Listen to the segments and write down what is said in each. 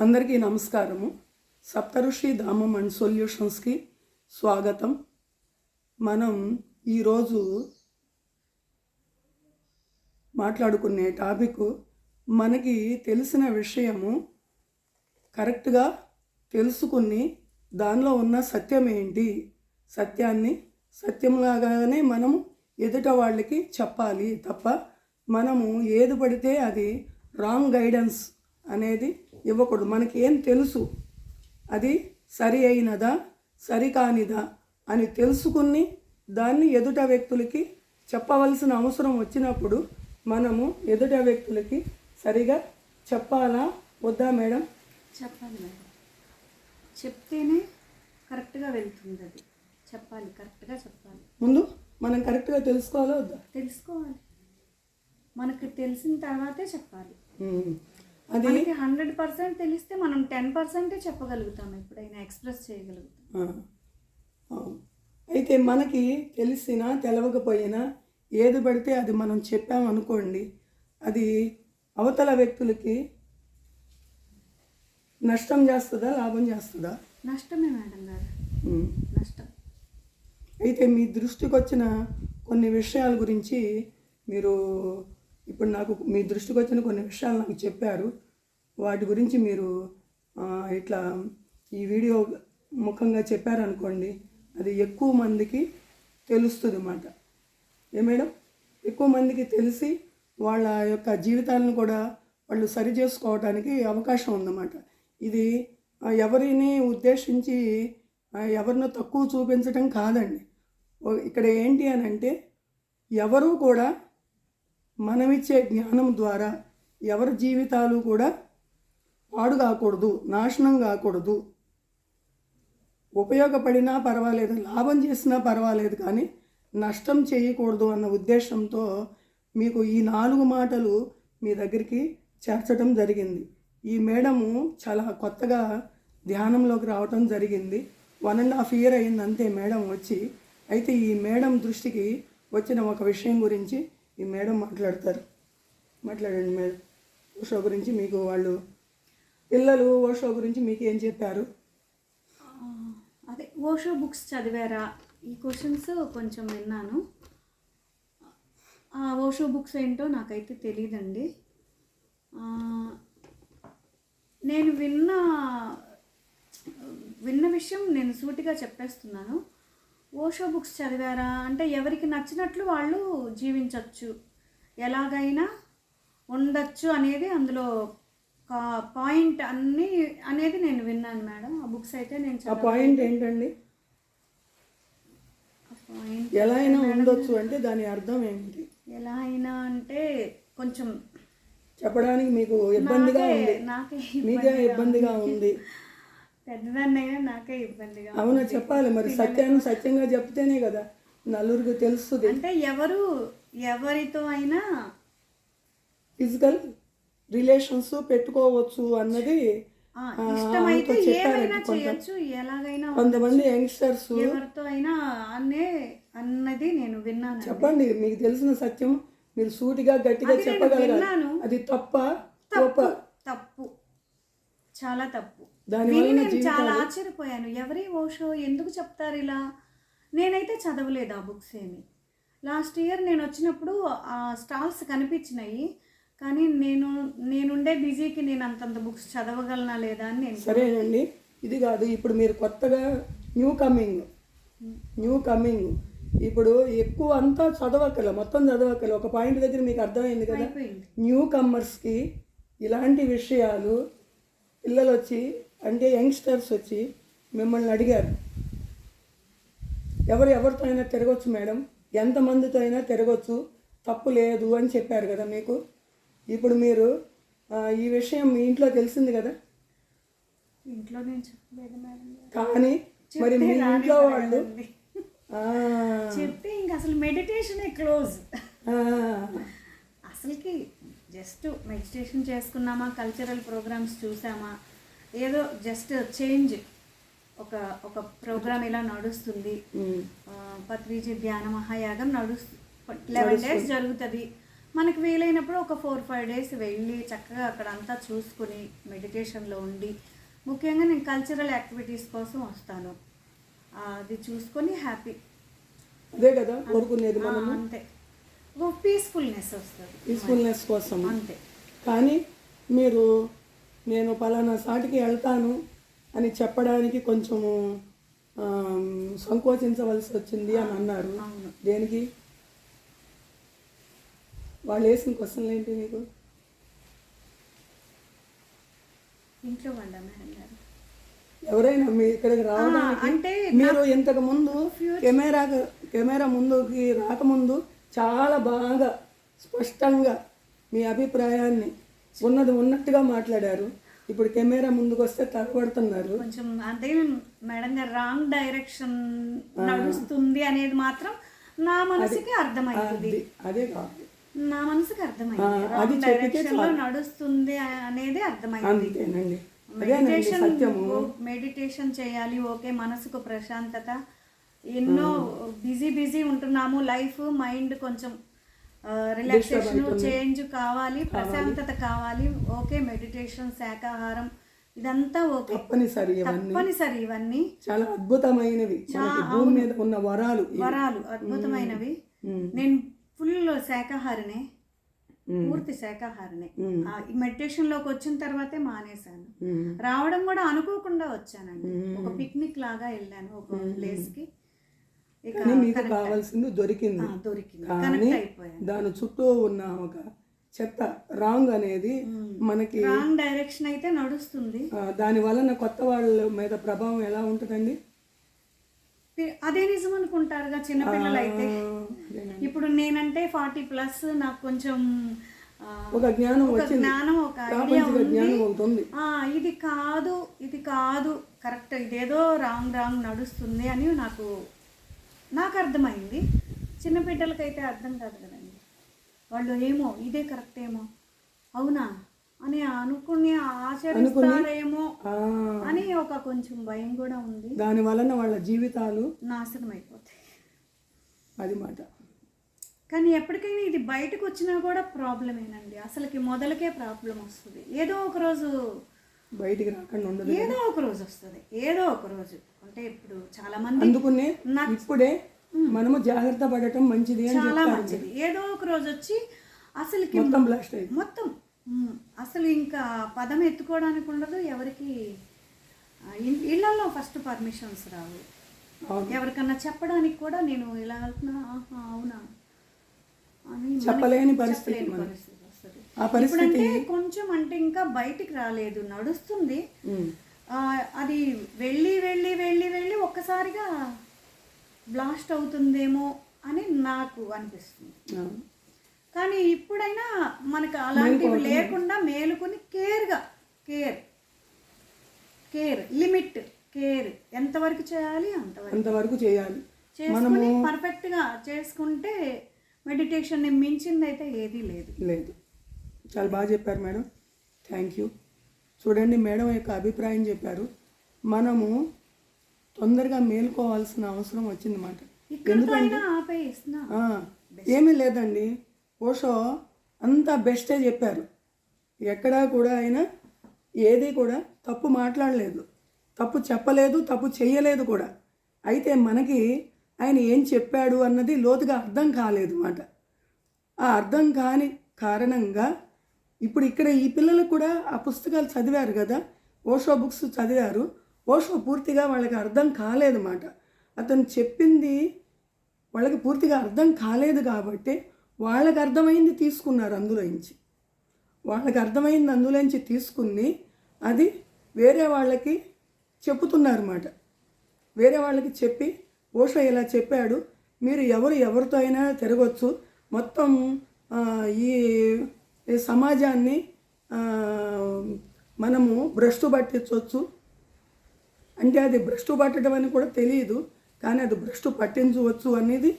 అందరికీ నమస్కారము. సప్తఋషి ధామం అండ్ సొల్యూషన్స్కి స్వాగతం. మనం ఈరోజు మాట్లాడుకునే టాపిక్ మనకి తెలిసిన విషయము కరెక్ట్గా తెలుసుకుని దానిలో ఉన్న సత్యం ఏంటి, సత్యాన్ని సత్యంలాగానే మనము ఎదుట వాళ్ళకి చెప్పాలి తప్ప మనము ఏది పడితే అది రాంగ్ గైడెన్స్ అనేది ఇవ్వకూడదు. మనకి ఏం తెలుసు, అది సరి అయినదా సరికానిదా అని తెలుసుకుని దాన్ని ఎదుట వ్యక్తులకి చెప్పవలసిన అవసరం వచ్చినప్పుడు మనము ఎదుట వ్యక్తులకి సరిగా చెప్పాలా వద్దా మేడం? చెప్పాలి మేడం. చెప్తేనే కరెక్ట్గా వెళ్తుంది. అది చెప్పాలి, కరెక్ట్గా చెప్పాలి. ముందు మనం కరెక్ట్గా తెలుసుకోవాలా వద్దా? తెలుసుకోవాలి. మనకు తెలిసిన తర్వాతే చెప్పాలి. అది మనకి 100% తెలిస్తే మనం 10% చెప్పగలుగుతాం, ఎప్పుడైనా ఎక్స్ప్రెస్ చేయగలుగుతాం. అయితే మనకి తెలిసినా తెలవకపోయినా ఏది పడితే అది మనం చెప్పామనుకోండి, అది అవతల వ్యక్తులకి నష్టం చేస్తుందా లాభం చేస్తుందా? నష్టమే మేడం గారు, నష్టం. అయితే మీ దృష్టికి వచ్చిన కొన్ని విషయాల గురించి మీరు ఇప్పుడు నాకు మీ దృష్టికి వచ్చిన కొన్ని విషయాలు నాకు చెప్పారు. వాటి గురించి మీరు ఇట్లా ఈ వీడియో ముఖంగా చెప్పారనుకోండి, అది ఎక్కువ మందికి తెలుస్తుంది అన్నమాట. ఏ మేడం? ఎక్కువ మందికి తెలిసి వాళ్ళ యొక్క జీవితాలను కూడా వాళ్ళు సరి చేసుకోవడానికి అవకాశం ఉందన్నమాట. ఇది ఎవరిని ఉద్దేశించి ఎవరినో తక్కువ చూపించడం కాదండి. ఇక్కడ ఏంటి అని అంటే, ఎవరు కూడా మనమిచ్చే జ్ఞానం ద్వారా ఎవరి జీవితాలు కూడా పాడు కాకూడదు, నాశనం కాకూడదు. ఉపయోగపడినా పర్వాలేదు, లాభం చేసినా పర్వాలేదు, కానీ నష్టం చేయకూడదు అన్న ఉద్దేశంతో మీకు ఈ 4 మాటలు మీ దగ్గరికి చేర్చడం జరిగింది. ఈ మేడము చాలా కొత్తగా ధ్యానంలోకి రావటం జరిగింది. 1.5 year అయింది అంతే మేడం వచ్చి. అయితే ఈ మేడం దృష్టికి వచ్చిన ఒక విషయం గురించి ఈ మేడం మాట్లాడతారు. మాట్లాడండి మేడం. ఓషో గురించి మీకు వాళ్ళు పిల్లలు ఓషో గురించి మీకు ఏం చెప్పారు? అదే ఓషో బుక్స్ చదివారా, ఈ క్వశ్చన్స్ కొంచెం విన్నాను. ఓషో బుక్స్ ఏంటో నాకైతే తెలియదండి. నేను విన్న విషయం నేను సూటిగా చెప్పేస్తున్నాను. ఓషో బుక్స్ చదివారా అంటే ఎవరికి నచ్చినట్లు వాళ్ళు జీవించవచ్చు, ఎలాగైనా ఉండొచ్చు అనేది అందులో పాయింట్ అనేది నేను విన్నాను మేడం. ఆ బుక్స్ అయితే నేను ఆ పాయింట్ ఏంటండి? ఎలా అయినా ఉండొచ్చు అంటే దాని అర్థం ఏంటి? ఎలా అయినా అంటే కొంచెం చెప్పడానికి మీకు ఇబ్బందిగా ఉంది, మీకే ఇబ్బందిగా ఉంది. పెద్దదాన్నైనా నాకే ఇబ్బందిగా. అవునా? చెప్పాలి మరి. సత్యాన్ని సత్యంగా చెప్తేనే కదా నలుగురికి తెలుస్తుంది. అంటే ఎవరితో అయినా ఫిజికల్ రిలేషన్స్ పెట్టుకోవచ్చు అన్నది ఇష్టమైతే ఏమైనా చేయొచ్చు, ఎలాగైనా కొంతమంది యంగ్స్టర్స్ ఎవరితో అయినా అన్నది నేను విన్నాను. చెప్పండి, మీకు తెలిసిన సత్యం మీరు సూటిగా గట్టిగా చెప్పగలగాలి. అది తప్పు, చాలా తప్పు. దానివల్ల నేను చాలా ఆశ్చర్యపోయాను. ఎవరి ఓషో ఎందుకు చెప్తారు ఇలా? నేనైతే చదవలేదు ఆ బుక్స్ ఏమి. లాస్ట్ ఇయర్ నేను వచ్చినప్పుడు ఆ స్టాల్స్ కనిపించినాయి, కానీ నేనుండే బిజీకి నేను అంతంత బుక్స్ చదవగలనా లేదా అని నేను. సరేనండి, ఇది కాదు. ఇప్పుడు మీరు కొత్తగా న్యూ కమింగ్ ఇప్పుడు ఎక్కువ అంతా చదవక్కల, మొత్తం చదవక్కల. ఒక పాయింట్ దగ్గర మీకు అర్థమైంది కదా. న్యూ కమ్మర్స్కి ఇలాంటి విషయాలు పిల్లలు వచ్చి అంటే యంగ్స్టర్స్ వచ్చి మిమ్మల్ని అడిగారు, ఎవరితో అయినా తిరగచ్చు మేడం, ఎంతమందితో అయినా తిరగచ్చు, తప్పు లేదు అని చెప్పారు కదా మీకు. ఇప్పుడు మీరు ఈ విషయం మీ ఇంట్లో తెలిసింది కదా. ఇంట్లో నేను చెప్పలేదు మేడం, కానీ మరి మీ ఇంట్లో వాళ్ళు చెప్తే ఇంక అసలు మెడిటేషనే క్లోజ్. అసలుకి జస్ట్ మెడిటేషన్ చేసుకున్నామా, కల్చరల్ ప్రోగ్రామ్స్ చూసామా, ఏదో జస్ట్ చేంజ్, ఒక ప్రోగ్రామ్ ఇలా నడుస్తుంది. పత్రిజీ ధ్యాన మహాయాగం 11 days జరుగుతుంది. మనకు వీలైనప్పుడు ఒక 4-5 డేస్ వెళ్ళి చక్కగా అక్కడ అంతా చూసుకుని మెడిటేషన్లో ఉండి, ముఖ్యంగా నేను కల్చరల్ యాక్టివిటీస్ కోసం వస్తాను, అది చూసుకొని హ్యాపీ. అదే కదా కోరుకునేది మనం, అంతే, ఒక పీస్ఫుల్నెస్ వస్తుంది, పీస్ఫుల్నెస్ కోసం అంతే. కానీ మీరు నేను పలానా సాటికి వెళ్తాను అని చెప్పడానికి కొంచెము సంకోచించవలసి వచ్చింది అని అన్నారు. దేనికి? వాళ్ళు వేసిన క్వశ్చన్లు ఏంటి మీకు? ఇంట్లో వాళ్ళ మేడం గారు ఎవరైనా మీ ఇక్కడికి రావడానికి అంటే మీరు ఇంతకు ముందు కెమెరా ముందుకి రాకముందు చాలా బాగా స్పష్టంగా మీ అభిప్రాయాన్ని ఉన్నది ఉన్నట్టుగా మాట్లాడారు. ఇప్పుడు కెమెరా ముందుకు వస్తే తడబడుతున్నారు. కొంచెం అంటే మేడం గారు రాంగ్ డైరెక్షన్ నడుస్తుంది అనేది మాత్రం నా మనసుకి అర్థమైంది. అదే కాదు, నా మనసుకి అర్థమైంది, రాంగ్ డైరెక్షన్ లో నడుస్తుంది అనేది అర్థమైంది. అంతేనండి. మెడిటేషన్ చేయాలి, ఓకే, మనసుకు ప్రశాంతత. ఎన్నో బిజీ ఉంటున్నాము, లైఫ్ మైండ్ కొంచెం రిలాక్సేషన్ చేంజ్ కావాలి, ప్రశాంతత కావాలి, ఓకే, మెడిటేషన్, శాకాహారం ఇదంతా ఓకే, తప్పనిసరి. ఇవన్నీ చాలా అద్భుతమైనవి, భూమి మీద ఉన్న వరాలు అద్భుతమైనవి. నేను ఫుల్ శాకాహారినే, పూర్తి శాకాహారినే. ఈ మెడిటేషన్ లోకి వచ్చిన తర్వాతే మానేశాను. రావడం కూడా అనుకోకుండా వచ్చానండి, ఒక పిక్నిక్ లాగా వెళ్ళాను ఒక ప్లేస్ కి. మీకు కావాల్సింది దొరికింది, కానీ దాని చుట్టూ ఉన్న ఒక చెత్త రాంగ్ అనేది మనకి రాంగ్ డైరెక్షన్ అయితే నడుస్తుంది. దాని వలన కొత్త వాళ్ళ మీద ప్రభావం ఎలా ఉంటుందండి? అదే నిజం అనుకుంటారుగా చిన్నపిల్లలు అయితే. ఇప్పుడు నేనంటే 40+ నాకు కొంచెం ఒక జ్ఞానం, ఒక ఐడియా ఉంది. ఇది కాదు కరెక్ట్, ఇదేదో రాంగ్ నడుస్తుంది అని నాకు అర్థమైంది. చిన్నపిల్లలకైతే అర్థం కాదు కదండి, వాళ్ళు ఏమో ఇదే కరెక్ట్ ఏమో, అవునా అని అనుకుని ఆచరిస్తారేమో అని ఒక కొంచెం భయం కూడా ఉంది. దాని వలన వాళ్ళ జీవితాలు నాశనం అయిపోతాయి, అది మాట. కానీ ఎప్పటికైనా ఇది బయటకు వచ్చినా కూడా ప్రాబ్లమేనండి, అసలుకి మొదలకే ప్రాబ్లం వస్తుంది. ఏదో ఒక రోజు బయటికి రాకుండా ఉండదు, ఏదో ఒక రోజు వస్తుంది, ఏదో ఒక రోజు. అంటే ఇప్పుడు చాలా మంది అందుకునే ఇప్పుడే మనము జాగ్రత్త పడటం మంచిది, చాలా మంచిది. ఏదో ఒక రోజు వచ్చి అసలుకి మొత్తం అసలు ఇంకా పదం ఎత్తుకోవడానికి ఉండదు ఎవరికి. ఇళ్లలో ఫస్ట్ పర్మిషన్స్ రావు, ఎవరికన్నా చెప్పడానికి కూడా నేను ఇలా వెళ్తున్నా అవునా అని చెప్పలేని పరిస్థితి వస్తుంది. ఇప్పుడంటే కొంచెం అంటే ఇంకా బయటికి రాలేదు, నడుస్తుంది. అది వెళ్ళి ఒక్కసారిగా బ్లాస్ట్ అవుతుందేమో అని నాకు అనిపిస్తుంది. కానీ ఇప్పుడైనా మనకు అలాంటివి లేకుండా మేలుకొని కేర్ లిమిట్, కేర్ ఎంతవరకు చేయాలి అంతవరకు చేయాలి, చేసుకుని పర్ఫెక్ట్గా చేసుకుంటే మెడిటేషన్ మించింది అయితే ఏదీ లేదు. చాలా బాగా చెప్పారు మేడం, థ్యాంక్ యూ. చూడండి, మేడం యొక్క అభిప్రాయం చెప్పారు. మనము తొందరగా మేలుకోవాల్సిన అవసరం వచ్చిందన్నమాట. ఏమీ లేదండి, ఓషో అంతా బెస్టే చెప్పారు. ఎక్కడా కూడా ఆయన ఏది కూడా తప్పు మాట్లాడలేదు, తప్పు చెప్పలేదు, తప్పు చేయలేదు కూడా. అయితే మనకి ఆయన ఏం చెప్పాడు అన్నది లోతుగా అర్థం కాలేదు అన్నమాట. ఆ అర్థం కాని కారణంగా ఇప్పుడు ఇక్కడ ఈ పిల్లలకు కూడా ఆ పుస్తకాలు చదివారు కదా, ఓషో బుక్స్ చదివారు. ఓషో పూర్తిగా వాళ్ళకి అర్థం కాలేదన్నమాట. అతను చెప్పింది వాళ్ళకి పూర్తిగా అర్థం కాలేదు కాబట్టి వాళ్ళకి అర్థమైంది తీసుకున్నారు, అందులోంచి తీసుకుని అది వేరే వాళ్ళకి చెప్పుతున్నారు అన్నమాట. వేరే వాళ్ళకి చెప్పి ఓషో ఇలా చెప్పాడు, మీరు ఎవరితో అయినా తిరగచ్చు, మొత్తం ఈ సమాజాన్ని మనము భ్రష్టు పట్టించవచ్చు. అంటే అది భ్రష్టు పట్టడం అని కూడా తెలియదు, కానీ అది భ్రష్టు పట్టించవచ్చు అనేది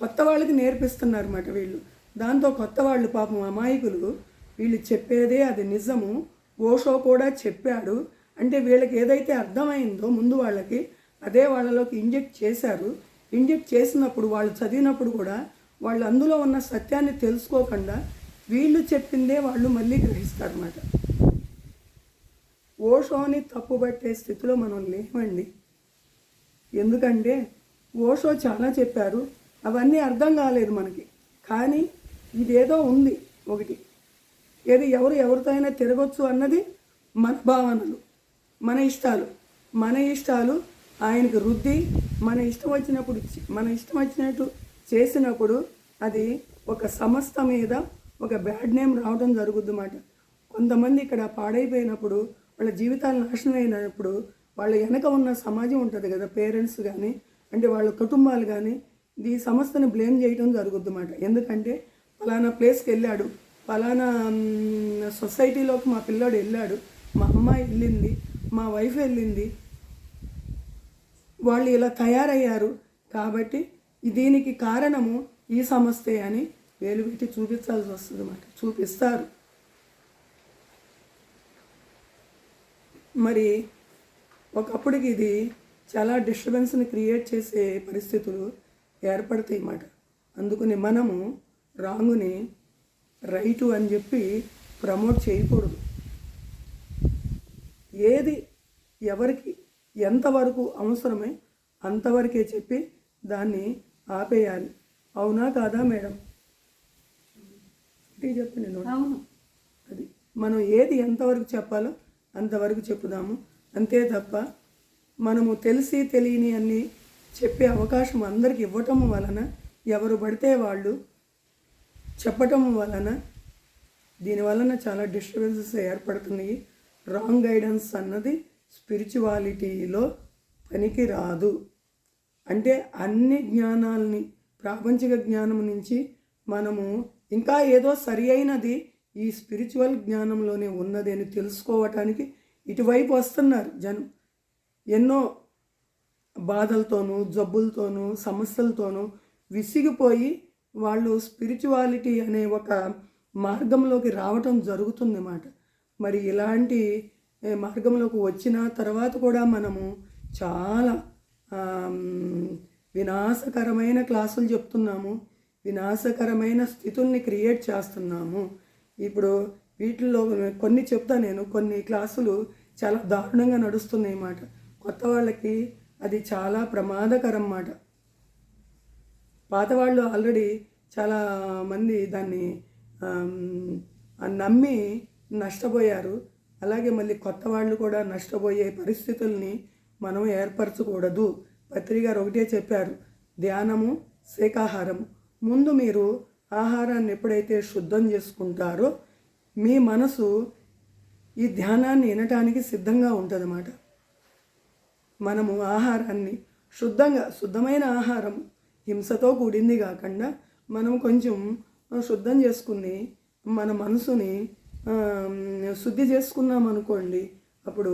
కొత్త వాళ్ళకి నేర్పిస్తున్నారు అన్నమాట వీళ్ళు. దాంతో కొత్త వాళ్ళు పాపం అమాయకులు, వీళ్ళు చెప్పేదే అది నిజము, ఓషో కూడా చెప్పాడు అంటే వీళ్ళకి ఏదైతే అర్థమైందో ముందు వాళ్ళకి అదే వాళ్ళలోకి ఇంజెక్ట్ చేశారు. ఇంజెక్ట్ చేసినప్పుడు వాళ్ళు చదివినప్పుడు కూడా వాళ్ళు అందులో ఉన్న సత్యాన్ని తెలుసుకోకుండా వీళ్ళు చెప్పిందే వాళ్ళు మళ్ళీ గ్రహిస్తారన్నమాట. ఓషోని తప్పుపట్టే స్థితిలో మనం లేమండి. ఎందుకంటే ఓషో చాలా చెప్పారు, అవన్నీ అర్థం కాలేదు మనకి. కానీ ఇదేదో ఉంది ఒకటి, ఏది ఎవరితో అయినా తిరగొచ్చు అన్నది మన భావనలు, మన ఇష్టాలు ఆయనకు రుద్ది మన ఇష్టం వచ్చినట్టు చేసినప్పుడు అది ఒక సంస్థ మీద ఒక బ్యాడ్ నేమ్ రావడం జరుగుద్దన్నమాట. కొంతమంది ఇక్కడ పాడైపోయినప్పుడు, వాళ్ళ జీవితాలు నాశనం అయినప్పుడు వాళ్ళ వెనక ఉన్న సమాజం ఉంటుంది కదా, పేరెంట్స్ కానీ అంటే వాళ్ళ కుటుంబాలు కానీ ఈ సంస్థని బ్లేమ్ చేయడం జరుగుద్దన్నమాట. ఎందుకంటే ఫలానా ప్లేస్కి వెళ్ళాడు, ఫలానా సొసైటీలోకి మా పిల్లాడు వెళ్ళాడు, మా అమ్మాయి వెళ్ళింది, మా వైఫ్ వెళ్ళింది, వాళ్ళు ఇలా తయారయ్యారు కాబట్టి దీనికి కారణము ఈ సంస్థే అని వేలు పెట్టి చూపించాల్సి వస్తుంది అన్నమాట. చూపిస్తారు. మరి ఒకప్పటికి ఇది చాలా డిస్టర్బెన్స్ని క్రియేట్ చేసే పరిస్థితులు ఏర్పడతాయి అన్నమాట. అందుకని మనము రాంగుని రైటు అని చెప్పి ప్రమోట్ చేయకూడదు. ఏది ఎవరికి ఎంతవరకు అవసరమే అంతవరకే చెప్పి దాన్ని ఆపేయాలి. అవునా కాదా మేడం? ఇది చెప్పండి. అవును. అది మనం ఏది ఎంతవరకు చెప్పాలో అంతవరకు చెప్పుదాము, అంతే తప్ప మనము తెలియని అన్నీ చెప్పే అవకాశం అందరికి ఇవ్వటం వలన ఎవరు పడితే వాళ్ళు చెప్పటం వలన దీనివలన చాలా డిస్టర్బెన్సెస్ ఏర్పడుతున్నాయి. రాంగ్ గైడెన్స్ అన్నది స్పిరిచువాలిటీలో పనికి రాదు. అంటే అన్ని జ్ఞానాల్ని, ప్రాపంచిక జ్ఞానం నుంచి మనము ఇంకా ఏదో సరి అయినది ఈ స్పిరిచువల్ జ్ఞానంలోనే ఉన్నది అని తెలుసుకోవటానికి ఇటువైపు వస్తున్నారు జనం. ఎన్నో బాధలతోనూ, జబ్బులతోనూ, సమస్యలతోనూ విసిగిపోయి వాళ్ళు స్పిరిచువాలిటీ అనే ఒక మార్గంలోకి రావటం జరుగుతుందన్నమాట. మరి ఇలాంటి మార్గంలోకి వచ్చిన తర్వాత కూడా మనము చాలా వినాశకరమైన క్లాసులు చెప్తున్నాము, వినాశకరమైన స్థితుల్ని క్రియేట్ చేస్తున్నాము. ఇప్పుడు వీటిల్లో కొన్ని చెప్తా నేను, కొన్ని క్లాసులు చాలా దారుణంగా నడుస్తున్నాయి అన్నమాట. కొత్త వాళ్ళకి అది చాలా ప్రమాదకరం అన్నమాట. పాత వాళ్ళు ఆల్రెడీ చాలా మంది దాన్ని నమ్మి నష్టపోయారు. అలాగే మళ్ళీ కొత్త వాళ్ళు కూడా నష్టపోయే పరిస్థితుల్ని మనం ఏర్పరచకూడదు. పత్రి గారు ఒకటే చెప్పారు, ధ్యానము, శాకాహారము. ముందు మీరు ఆహారాన్ని ఎప్పుడైతే శుద్ధం చేసుకుంటారో మీ మనసు ఈ ధ్యానాన్ని వినటానికి సిద్ధంగా ఉంటుందన్నమాట. మనము ఆహారాన్ని శుద్ధమైన ఆహారం, హింసతో కూడింది కాకుండా మనం కొంచెం శుద్ధం చేసుకుని మన మనసుని శుద్ధి చేసుకున్నాం అనుకోండి, అప్పుడు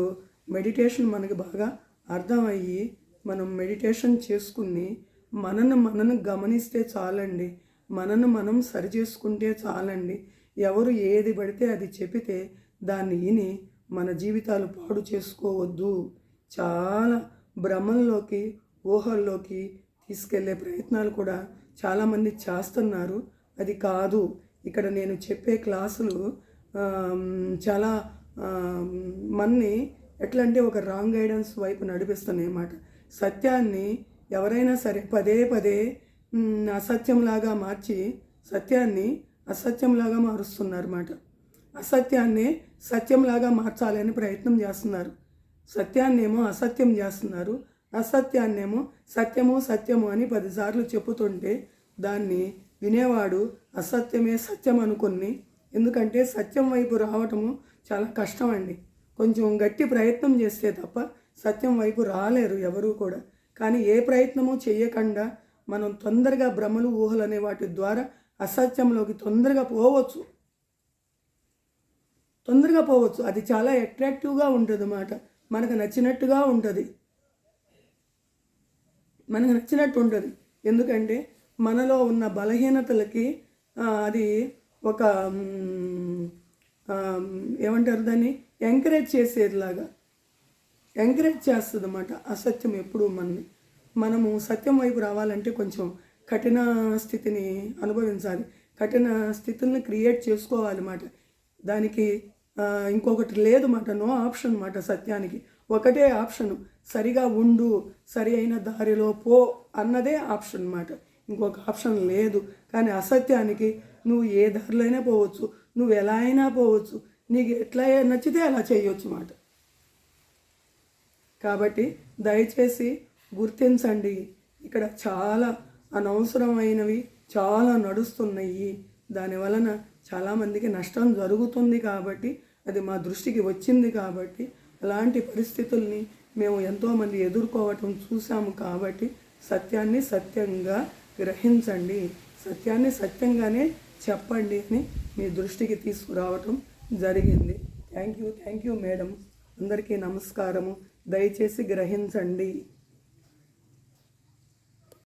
మెడిటేషన్ మనకి బాగా అర్థమయ్యి మనం మెడిటేషన్ చేసుకుని మనను గమనిస్తే చాలండి, మనం సరి చేసుకుంటే చాలండి. ఎవరు ఏది పడితే అది చెబితే దాన్ని విని మన జీవితాలు పాడు చేసుకోవద్దు. చాలా భ్రమంలోకి, ఊహల్లోకి తీసుకెళ్లే ప్రయత్నాలు కూడా చాలామంది చేస్తున్నారు. అది కాదు. ఇక్కడ నేను చెప్పే క్లాసులు చాలా మన్ని ఎట్లా అంటే ఒక రాంగ్ గైడెన్స్ వైపు నడిపిస్తున్నాయి అన్నమాట. సత్యాన్ని ఎవరైనా సరే పదే పదే అసత్యంలాగా మార్చి సత్యాన్ని అసత్యంలాగా మారుస్తున్నారు అన్నమాట. అసత్యాన్ని సత్యంలాగా మార్చాలని ప్రయత్నం చేస్తున్నారు. సత్యాన్నేమో అసత్యం చేస్తున్నారు, అసత్యాన్నేమో సత్యము అని 10 సార్లు చెప్పుతుంటే దాన్ని వినేవాడు అసత్యమే సత్యం అనుకుని, ఎందుకంటే సత్యం వైపు రావటము చాలా కష్టం అండి. కొంచెం గట్టి ప్రయత్నం చేస్తే తప్ప సత్యం వైపు రాలేరు ఎవరూ కూడా. కానీ ఏ ప్రయత్నము చేయకుండా మనం తొందరగా భ్రమలు, ఊహలు అనే వాటి ద్వారా అసత్యంలోకి తొందరగా పోవచ్చు. అది చాలా అట్రాక్టివ్గా ఉంటుంది అన్నమాట. మనకు నచ్చినట్టు ఉంటుంది. ఎందుకంటే మనలో ఉన్న బలహీనతలకి అది ఒక ఏమంటారు దాన్ని, ఎంకరేజ్ చేసేదిలాగా ఎంకరేజ్ చేస్తుంది అన్నమాట. అసత్యం ఎప్పుడు మనము సత్యం వైపు రావాలంటే కొంచెం కఠిన స్థితిని అనుభవించాలి. కఠిన స్థితుల్ని క్రియేట్ చేసుకోవాలన్నమాట. దానికి ఇంకొకటి లేదు మాట, నో ఆప్షన్ మాట. సత్యానికి ఒకటే ఆప్షను, సరిగా ఉండు, సరి అయిన దారిలో పో అన్నదే ఆప్షన్ మాట. ఇంకొక ఆప్షన్ లేదు. కానీ అసత్యానికి నువ్వు ఏ దారిలో అయినా పోవచ్చు, నువ్వు ఎలా అయినా పోవచ్చు, నీకు ఎట్లా నచ్చితే అలా చేయొచ్చు మాట. కాబట్టి దయచేసి గుర్తించండి, ఇక్కడ చాలా అనవసరమైనవి చాలా నడుస్తున్నాయి. దానివలన చాలామందికి నష్టం జరుగుతుంది. కాబట్టి అది మా దృష్టికి వచ్చింది. కాబట్టి అలాంటి పరిస్థితుల్ని మేము ఎంతోమంది ఎదుర్కోవటం చూసాము. కాబట్టి సత్యాన్ని సత్యంగా గ్రహించండి, సత్యాన్ని సత్యంగానే చెప్పండి అని మీ దృష్టికి తీసుకురావటం జరిగింది. Thank you madam. అందరికీ నమస్కారము. దయచేసి గ్రహించండి.